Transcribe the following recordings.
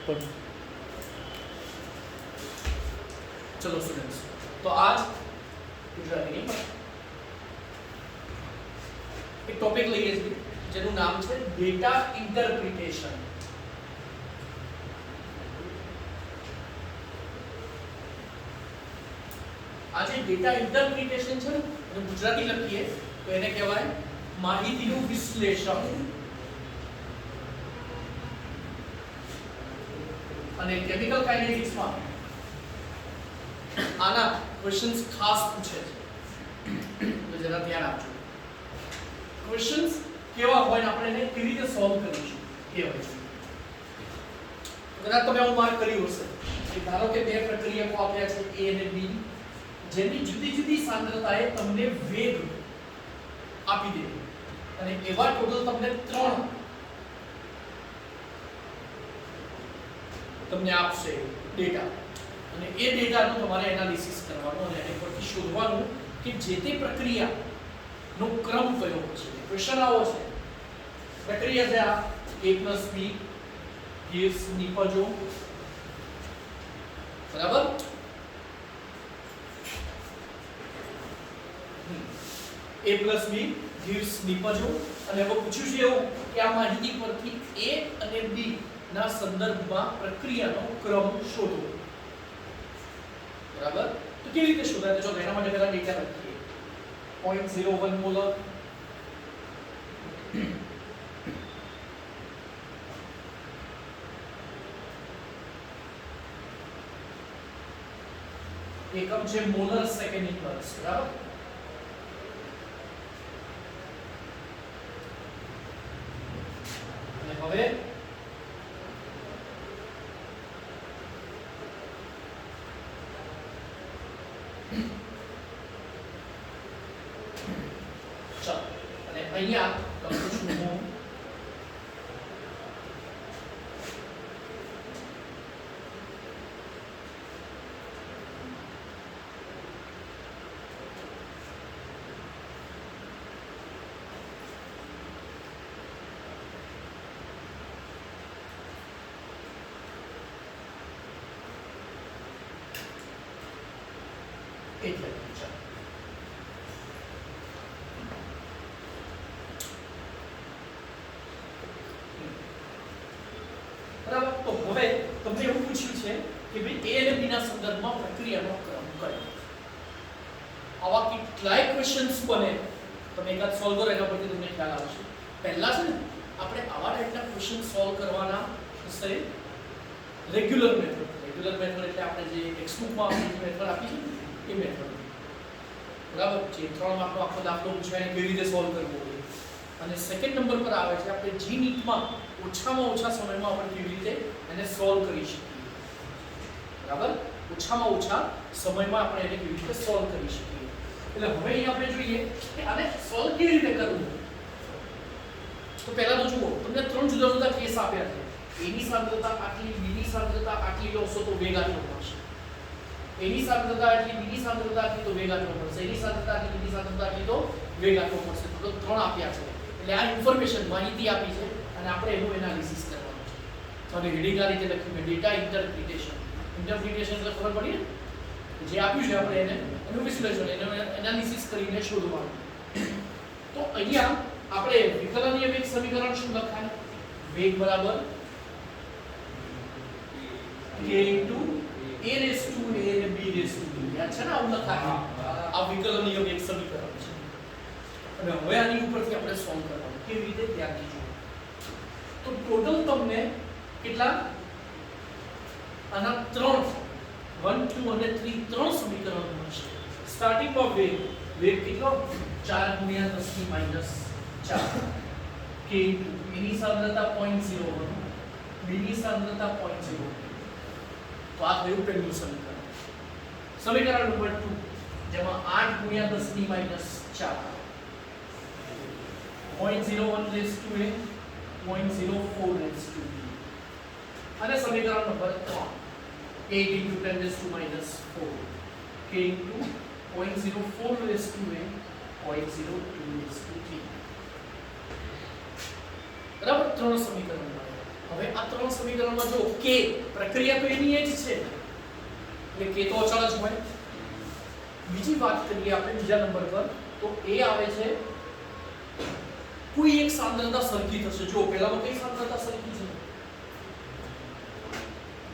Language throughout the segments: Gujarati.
પણ ચલો સ્ટુડન્ટ્સ, તો આજ ગુજરાતીની એક ટોપિક લઈએ છીએ જેનું નામ છે ડેટા ઇન્ટરપ્રિટેશન. આ જે ડેટા ઇન્ટરપ્રિટેશન છે ને ગુજરાતી લખીએ તો એને કહેવાય માહિતીનું વિશ્લેષણ. અને કેમિકલ કાઇનેટિક્સમાં આના ક્વેશ્ચન્સ ખાસ પૂછે છે, તો જરા ધ્યાન આપજો. ક્વેશ્ચન્સ કેવા હોય ને આપણે એને કેવી રીતે સોલ્વ કરીશું એ હોય છે. કદાચ તમે આવું માર્ક કર્યું હશે કે ધારો કે બે પ્રક્રિયકો આપ્યા છે A અને B, જેની જુદી જુદી સાંદ્રતાએ તમને વેગ આપી દે અને એવા ટોટલ તમને 3 તમને આપશે ડેટા, અને એ ડેટાનું તમારે એનાલિસિસ કરવાનું અને એના પરથી શોધવાનું કે જે તે પ્રક્રિયાનો ક્રમ કયો છે. ક્વેશ્ચન આવો છે, પ્રક્રિયા છે આ A + B gives નિપજો, બરાબર? A + B gives નિપજો, અને હવે પૂછ્યું છે એવું કે આ માહિતી પરથી A અને B ના સંદર્ભમાં પ્રક્રિયાનો ક્રમ શોધો, બરાબર? તો કેવી રીતે શોધાય? જો એના માટે પહેલા ડેટા લખીએ. 0.01 મોલર એકમ છે મોલર સેકન્ડ ઇન્વર્સ, બરાબર? અને હવે ચાલો, અને અહીંયા લખું છું હું એટલે બરાબર. તો હવે તમને એવું પૂછ્યું છે કે ભાઈ A અને B ના સંદર્ભમાં પ્રક્રિયાનો ક્રમ કયો. આવા કેટલાય ક્વેશ્ચન્સ બને, તમે એકાદ સોલ્વ કરો એના પરથી તમને ખ્યાલ આવશે. પહેલા છે ને આપણે આવા ટાઈપના ક્વેશ્ચન સોલ્વ કરવાના હશે રેગ્યુલર મેથડ. રેગ્યુલર મેથડ એટલે આપણે જે ટેક્સ્ટબુકમાં આપણે મેથડ આપી છે એ મેથડ, બરાબર? જે 3 માર્કનો આખો દાખલો પૂછાય એને કેવી રીતે સોલ્વ કરવો. અને સેકન્ડ નંબર પર આવે છે આપણે જી નીટમાં ઓછામાં ઓછા સમયમાં આપણે કેવી રીતે એને સોલ્વ કરી શકીએ, બરાબર? ઓછામાં ઓછા સમયમાં આપણે એને કેવી રીતે સોલ્વ કરી શકીએ. એટલે હવે અહીં આપણે જોઈએ કે આને સોલ્વ કેવી રીતે કરવું. તો પહેલા તો જુઓ, તમને 3 જુદા જુદા કેસ આપ્યા છે. A ની સાંદ્રતા આટલી, B ની સાંદ્રતા આટલી લોસો તો વેગ આટલો મળશે. A ની સાંદ્રતા આટલી, B ની સાંદ્રતા આટલી તો વેગ આટલો મળશે. A ની સાંદ્રતા આટલી, B ની સાંદ્રતા આટલી તો વેગ આટલો મળશે. તો 3 આપ્યા છે. એટલે આ ઇન્ફોર્મેશન માહિતી આપી છે અને આપણે એનું એનાલિસિસ કરવાનું છે. તો હવે હેડિંગ આ રીતે લખ્યું, ડેટા ઇન્ટરપ્રિટેશન. ઇન્ટરપ્રિટેશન એટલે ખબર પડી ને, જે આપ્યું છે આપણે એને એનું વિશ્લેષણ, એનું એનાલિસિસ કરીને શોધવાનું. તો અહીંયા આપણે વિકલનીય વેગ સમીકરણ શું લખાય? વેગ બરાબર k * a raised to a અને b raised to b. યાદ છે ને આવું લખાય? આ વિકલનીય વેગ સમીકરણ છે. અને હવે આની ઉપરથી આપણે સોલ્વ કરવાનું. કેવી રીતે? ત્યાંથી જુઓ. તો ટોટલ તમને કેટલા? આના 3 1 2 અને 3 સમીકરણો મળશે. સ્ટાર્ટિંગમાં વેગ કેટલો? 4 × 10⁻⁴ k એની સાંદ્રતા 0.01, b ની સાંદ્રતા 0.02. તો આ થયું પહેલું સમીકરણ. સમીકરણ નંબર 2 જેમાં 8 × 10⁻⁴, 0.01 raised to a, 0.04 raised to b. અને સમીકરણ number 3 8 × 10⁻⁴, k * 0.04 raised to a, 0.02 raised to 3. બરાબર? 3 સમીકરણ મળ્યા. હવે આ ત્રણ સમીકરણમાં જો k પ્રક્રિયા તો એની એ જ છે એટલે k તો અચળ જ હોય. બીજી વાત કરીએ આપણે બીજા નંબર પર તો એ આવે છે કોઈ એક સાંદ્રતા સરખી થશે. જો પહેલામાં કઈ સાંદ્રતા સરખી છે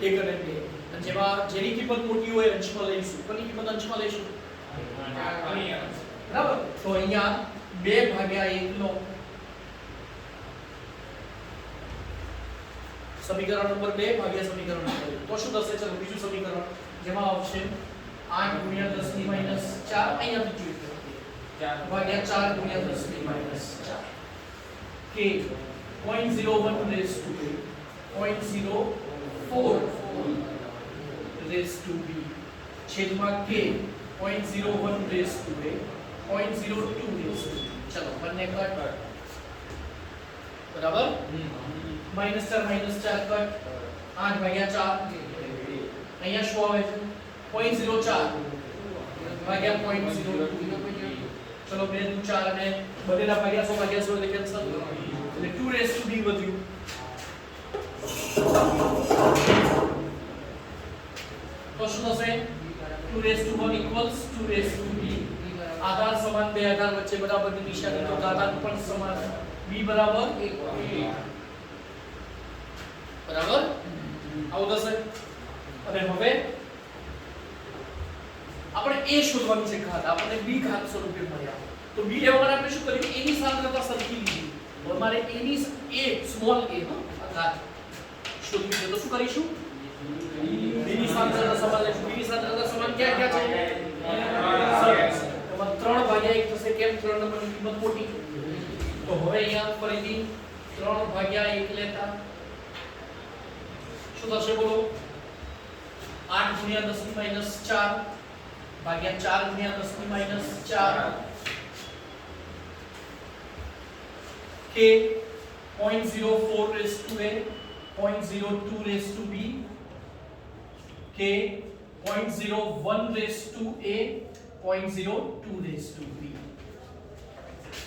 1 અને 2 અને જેમાં જેની કિંમત મોટી હોય અંશમાં લઈશું. કોની કિંમત અંશમાં લઈશું? બરાબર. તો અહીંયા 2/1 નો સમીકરણ નંબર 2 ભાગ્યા સમીકરણ નંબર 1 તો શું થશે? ચલો બીજું સમીકરણ જેમાં આવશે 8 * 10 ની -4 અહીંયા થી જોઈશું 4 ભાગ્યા 4 * 10 ની -4 k 0.01 raised to b 0.04 raised to b છેદમાં k 0.01 raised to a 0.02 raised to b. ચલો બંને કટ બરાબર. -4 કટ 8 ભાગ્યા 4 અહીંયા શું આવે છે 0.04 ભાગ્યા 0.02. ચલો 2 * 4 અને બંનેના ભાગ્યા 100 એટલે કેન્સલ એટલે 2 raised to b વધ્યું. તો શું થશે 2 raised to 1 equals 2 raised to b. આધાર સમાન બે આધાર વચ્ચે બરાબરની નિશાની તો આધાર પણ સમાન b બરાબર 1 બરાબર આવું થશે. અને હવે આપણે a શોધવાની છે ઘાત. આપણે b ઘાત સ્વરૂપે મળ્યા તો b લેવા માટે આપણે શું કર્યું? a ની સાંદ્રતા સરખી લીધી. હવે મારે a ની a સ્મોલ a ઘાત શોધવી છે તો શું કરીશું? b ની સાંદ્રતા સમાન લઈશું. b ની સાંદ્રતા સમાન ક્યાં ક્યાં છે? તો 3/1 થશે. કેમ? 3 નંબરની કિંમત મોટી. તો હવે અહીંયા ફરીથી 3/1 લેતા શું થશે બોલો? 8 * 10 ની -4 ભાગ્યા 4 * 10 ની -4 k 0.04 raised to a 0.02 raised to b k 0.01 raised to a 0.02 raised to b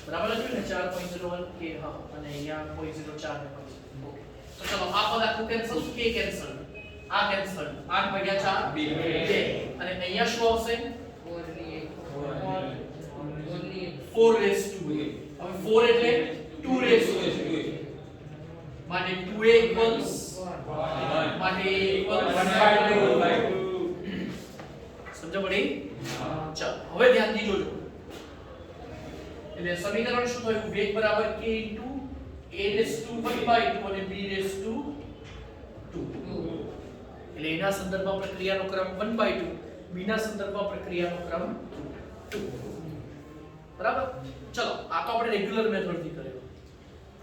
બરાબર લખ્યું ને 4.01 k હા અને અહીંયા 0.04 ને ઓકે. તો ચલો આ પદ આખું કેન્સલ k કેન્સલ આ કેન્સલ 8/4 2 અને અહીંયા શું આવશે 4 raised to a. હવે 4 એટલે 2 raised to a માટે 2a equals 1 માટે a equals 1/2 સમજ પડી? ચાલો હવે ધ્યાનથી જોજો. એટલે સમીકરણ શું થયું? વેગ બરાબર k * a raised to 1/2 અને b raised to 2. એટલે એના સંદર્ભમાં પ્રક્રિયાનો ક્રમ 1/2 b ના સંદર્ભમાં પ્રક્રિયાનો ક્રમ 2 બરાબર. ચલો આ તો આપણે રેગ્યુલર મેથડ થી કર્યો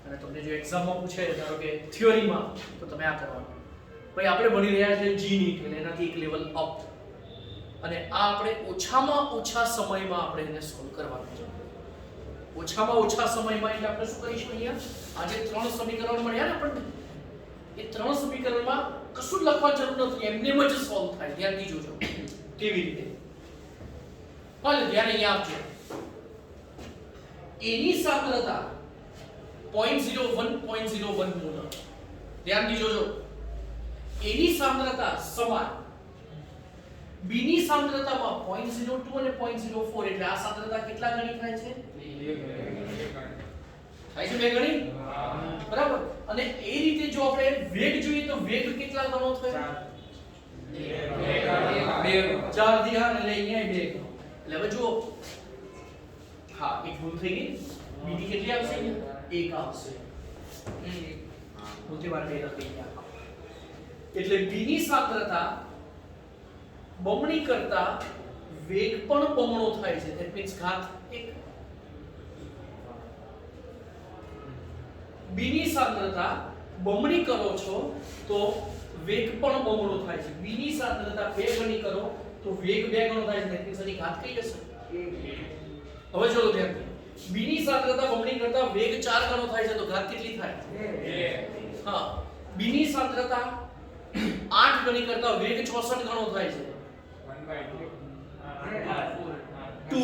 અને તમને જો એક્ઝામમાં પૂછે ધારો કે થિયરીમાં તો તમે આ કરવાનું. ભાઈ આપણે ભણી રહ્યા છે g નીટ એટલે એનાથી એક લેવલ અપ અને આ આપણે ઓછામાં ઓછા સમયમાં આપણે એને સોલ્વ કરવાનું છે. ઓછામાં ઓછા સમયમાં એટલે આપણે શું કરીશું? અહીંયા આ જે 3 સમીકરણ મળ્યા ને આપણને એ 3 સમીકરણમાં કશું લખવા જરૂર નથી. એમનેમ જ સોલ્વ થાય. ધ્યાનથી જોજો કેવી રીતે. ભલે ધ્યાન અહીંયા આપજો. a ની સાંદ્રતા 0.01 મોલ. ધ્યાનથી જોજો. a ની સાંદ્રતા સમાન b ની સાંદ્રતામાં 0.02 અને 0.04 એટલે આ સાંદ્રતા કેટલા ગણી થાય છે? થાય છે 2 ગણી બરાબર. અને એ રીતે જો આપણે વેગ જોઈએ તો વેગ કેટલા ગણો થયો? 4 દિયા એટલે અહીંયા 2 ગણો. એટલે હવે જો હા એક ભૂલ થઈ ગઈ. b ની કેટલી આવશે? 1 આવશે. મોટી વાર થઈ ગયા. એટલે b ની સાંદ્રતા બમણી કરતા વેગ પણ બમણો થાય છે. ધેટ મીન્સ ઘાત 1. b ની સાંદ્રતા બમણી કરો છો તો વેગ પણ બમણો થાય છે. b ની સાંદ્રતા 2 ગણી કરો તો વેગ 2 ગણો થાય છે. ધેટ મીન્સ એની ઘાત કઈ હશે? હવે જો ધ્યાન b ની સાંદ્રતા બમણી કરતા વેગ 4 ગણો થાય છે તો ઘાત કેટલી થાય? 2. હા b ની સાંદ્રતા 8 ગણી કરતા વેગ 64 ગણો થાય છે 2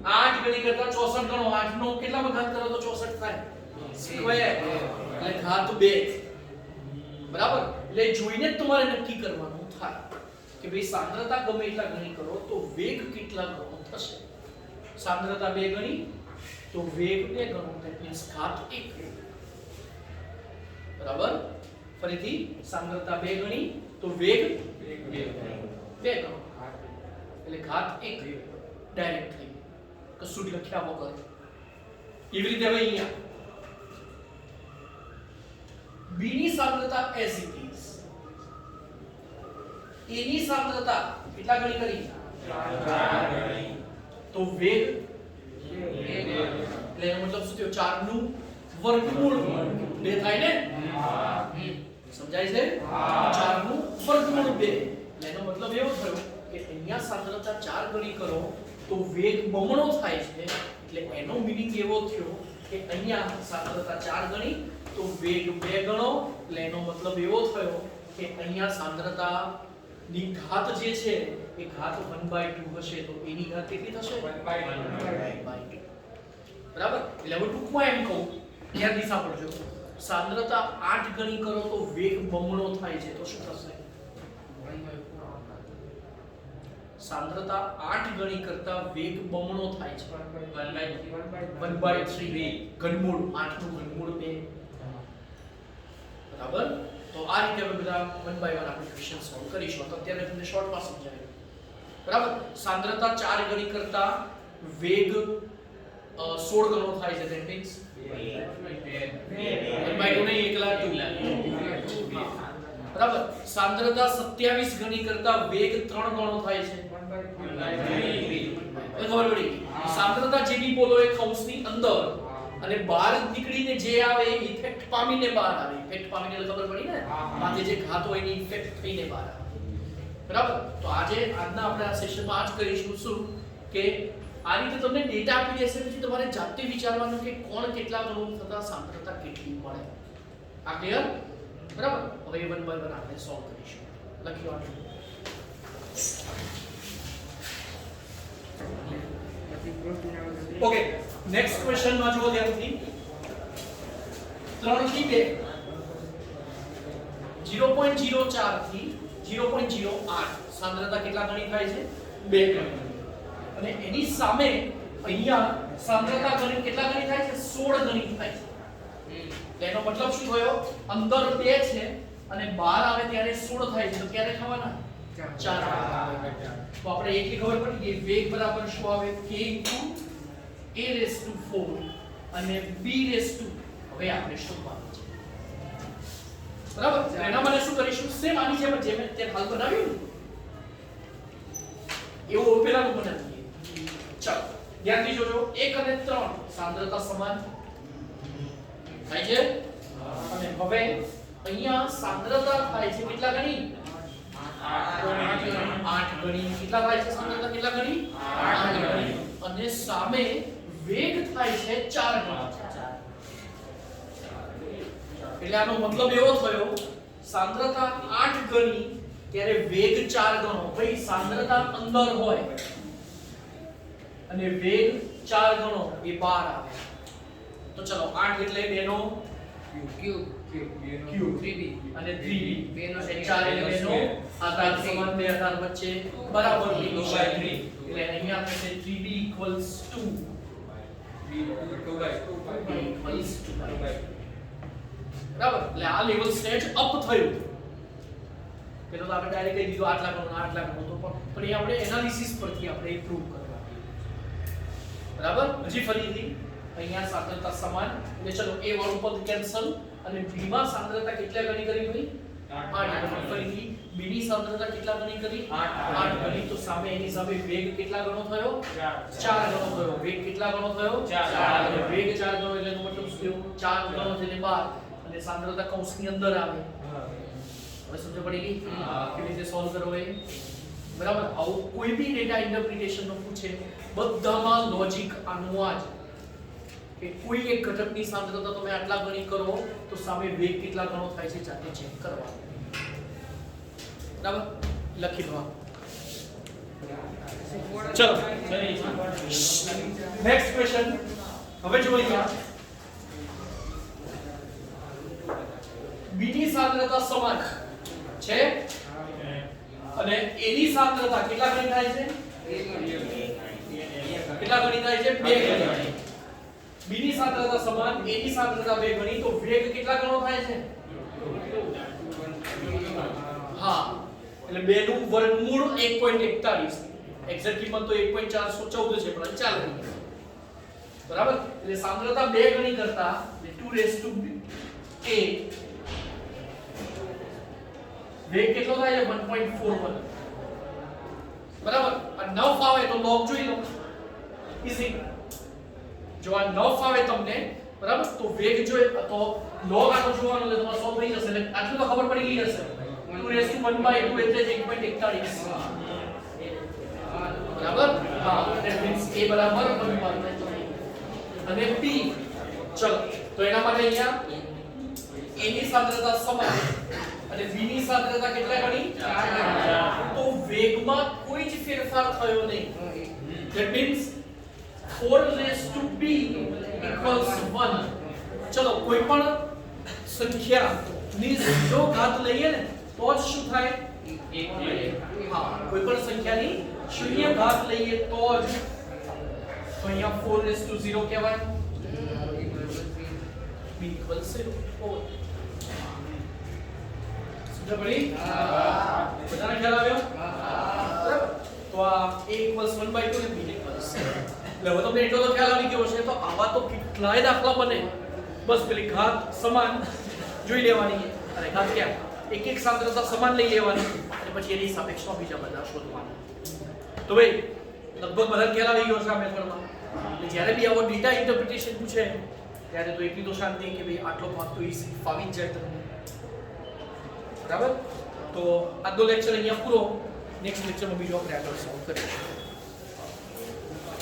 8 ગણી કરતા 64 ગણો 8 નો કેટલામાં ઘાત કરો તો 64 થાય સ્ક્વેર એટલે ઘાત 2 બરાબર, એટલે જોઈને જ તમારે નક્કી કરવાનું થાય કે ભાઈ સાંદ્રતા ગમે એટલા ગણી કરો તો વેગ કેટલા ગણો થશે. સાંદ્રતા 2 ગણી તો વેગ 2 ગણો, ધેટ મીન્સ ઘાત 1. બરાબર, ફરીથી સાંદ્રતા 2 ગણી તો વેગ 2 ગણો, એટલે ઘાત 1 ડાયરેક્ટ થઈ, કશું જ લખ્યા વગર. એવી રીતે હવે અહીંયા B ની સાંદ્રતા as it is, A ની સાંદ્રતા કેટલા ગણી કરી? 4 ગણી, તો વેગ 2 એટલે એનો મતલબ શું થયો? 4 નું વર્ગમૂળ 2 થાય ને? સમજાય છે? 4 નું વર્ગમૂળ 2 એટલે એનો મતલબ એવો થયો કે અહીંયા સાંદ્રતા 4 ગણી કરો તો વેગ બમણો થાય છે, એટલે એનો મીનિંગ એવો થયો કે અહીંયા સાંદ્રતા 4 ગણી તો વેગ 2 ગણો, એટલે એનો મતલબ એવો થયો કે અહીંયા સાંદ્રતા ની ઘાત જે છે એ ઘાત 1/2 હશે, તો એની ઘાત કેટલી થશે? 1/2. બરાબર, એટલે હવે ટૂંકમાં એમ કહું, ધ્યાન થી સાંભળજો, સાંદ્રતા 8 ગણી કરો તો વેગ બમણો થાય છે, તો શું થશે? સાંદ્રતા 8 ગણી કરતા વેગ બમણો થાય છે, 1/3 ઘનમૂળ 8 નું ઘનમૂળ 2. બરાબર, તો આ રીતે આપણે બધા 1 બાય 1 આપણે ક્વેશ્ચન સોલ્વ કરીશું. તો અત્યારે તમને શોર્ટમાં સમજાવ્યું. બરાબર, સાંદ્રતા 4 ગણી કરતા વેગ 16 ગણો થાય છે, ધેટ મીન્સ 1/2 નહીં, એકલા 2. બરાબર, સાંદ્રતા 27 ગણી કરતા વેગ 3 ગણો થાય છે, ખબર પડી? સાંદ્રતા જે બી બોલો એ કૌંસની અંદર અને બહાર નીકળીને જે આવે એ ઇફેક્ટ પામીને બહાર આવે. ઇફેક્ટ પામીને ખબર પડી ને, માથે જે ઘાત હોય એની ઇફેક્ટ થઈને બહાર આવે. બરાબર, તો આજે આજના આપણે આ સેશનમાં આજ કરીશું શું કે આ રીતે તમને ડેટા આપી દેશે, પછી તમારે જાતે વિચારવાનું કે કોણ કેટલા ગણો થતા સાંદ્રતા કેટલી મળે. આ ક્લિયર? બરાબર, હવે 1 બાય 1 આપણે સોલ્વ કરીશું. લખી વાંચો. ઓકે, નેક્સ્ટ ક્વેશ્ચન માં જુઓ ધ્યાનથી. 3 થી 2 0.04 થી 0.08 સાંદ્રતા કેટલા ગણી થાય છે? 2 ગણી. અને એની સામે અહીંયા સાંદ્રતા ગણી કેટલા ગણી થાય છે? 16 ગણી થાય છે. એનો મતલબ શું થયો? અંદર 2 છે અને બહાર આવે ત્યારે 16 થાય છે, તો ક્યારે થવાના? 4. તો આપણે એટલી ખબર પડી કે વેગ બરાબર શું આવે? k a⁴ અને b⁴. હવે આપણે શોધવાનું છે. બરાબર, એના માટે શું કરીશું? સેમ આની જેમ જે મેં તે હાલ બનાવ્યું એવું પેલાનું બનાવીએ. ચાલો ધ્યાનથી જોજો. 1 અને 3 સાંદ્રતા સમાન થાય છે, અને હવે અહીંયા સાંદ્રતા થાય છે કેટલા ગણી? 8 ગણી. કેટલા થાય છે સાંદ્રતા? કેટલા ગણી? 8 ગણી. અને સામે વેગ થાય છે 4 ગણી. એટલે આનો મતલબ એવો થયો સાંદ્રતા 8 ગણી ત્યારે વેગ 4 ગણો. ભાઈ સાંદ્રતા અંદર હોય અને વેગ 4 ગણો એ બહાર આવે. તો ચલો 8 એટલે 2 નો ક્યુબ અને 3b 2 નો 4 એટલે 2 નો આધાર સમાન, 2 આધાર વચ્ચે બરાબર 3 એટલે અહીંયા થશે 3b = 2 બરાબર. એટલે આ લેવલ સ્ટેજ અપ થયું. પેલો તો આપણે ડાયરેક્ટ કહી દીધું આટલા ગણો આટલા ગણો, તો પણ એ આપણે એનાલિસિસ પરથી આપણે પ્રૂવ કરવા. બરાબર, હજી ફરીથી અહીંયા સાંદ્રતા સમાન એટલે ચલો a વાળું પદ કેન્સલ અને b માં સાંદ્રતા કેટલા ગણી કરી ભાઈ? 8 ગણી. ફરીથી b ની સાંદ્રતા કેટલા ગણી કરી? 8 ગણી. તો સામે એની સામે વેગ કેટલા ગણો થયો? 4 ગણો થયો. વેગ કેટલા ગણો થયો? 4. વેગ 4 ગણો એટલે એનો મતલબ શું થયો? 4 ગણો એટલે 12 અને સાંદ્રતા કૌંસની અંદર આવે. હવે સમજ પડી ગઈ કેવી રીતે સોલ્વ કરવો એ? બરાબર, આવું કોઈ બી ડેટા ઇન્ટરપ્રિટેશન નો પૂછે બધામાં લોજિક આનું આ જ કે કોઈ એક ઘટકની સાંદ્રતા તમે આટલા ગણી કરો તો સામે વેગ કેટલા ગણો થાય છે જાતે ચેક કરવા. બરાબર, લખી દો. ચલો નેક્સ્ટ ક્વેશ્ચન. હવે જો અહીંયા b ની સાંદ્રતા સાંદ્રતા સમાન છે અને A ની સાંદ્રતા કેટલા ગણી થાય છે? કેટલા ગણી થાય છે? 2 ગણી. B ની સાંદ્રતા સમાન, A ની સાંદ્રતા 2 ગણી, તો વેગ કેટલા ગણો થાય છે? હા, એટલે 2 નું વર્ગમૂળ 1.41. એક્ઝેક્ટ કિંમત તો 1.414 છે, પણ ચાલે. બરાબર? એટલે સાંદ્રતા 2 ગણી કરતા 2 રેઝ ટુ a વેગ કેટલો થાય છે? 1.41. બરાબર? આ ન ફાવે તો log જોઈ લો. ઈઝી. જો આ ન ફાવે તમને, બરાબર, તો વેગ જોઈએ તો log આનો જોવાનો એટલે તમારે સોલ્વ થઈ જશે. એટલે આટલું તો ખબર પડી ગઈ હશે. 2 રેઝ ટુ 1/2 એટલે 1.41. બરાબર? હા, that means a બરાબર 1/2 અને p. ચલો, તો એના માટે અહીંયા a ની સાંદ્રતા સમાન અને b ની સાંદ્રતા કેટલા ગણી? 4. તો વેગમાં કોઈ જ ફેરફાર થયો નહીં. that means 4 raised to b equals 1. ચલો, કોઈ પણ સંખ્યાની 0 ઘાત લઈએ ને તો જ શું થાય? 1. હા, કોઈ પણ સંખ્યાની 0 ઘાત લઈએ તો જ, તો અહીંયા 4 raised to 0 કહેવાય. b equals 0. સમજ પડી? બધાને ખ્યાલ આવ્યો? બરાબર? તો આ a equals 1/2 અને b equals 0. એટલે હવે તમને એટલો તો ખ્યાલ આવી ગયો છે. તો આવા તો કેટલાય દાખલા બને. બસ પેલી ઘાત સમાન જોઈ લેવાની અને ઘાત ક્યાં એક એક સાંદ્રતા સમાન લઈ લેવાની અને પછી એની સાપેક્ષમાં બીજા બધા શોધવાના. તો ભાઈ લગભગ બધા ખ્યાલ આવી ગયો છે આ મેથડમાં. એટલે જ્યારે બી આવો ડેટા ઇન્ટરપ્રિટેશન પૂછે ત્યારે તો એટલી તો શાંતિ કે ભાઈ આટલો ભાગ તો ઈઝી ફાવી જ જાય તમને. બરાબર? તો આજનો લેક્ચર અહીંયા પૂરો. નેક્સ્ટ લેક્ચરમાં બીજો આપણે આગળ સોલ્વ કરીશું.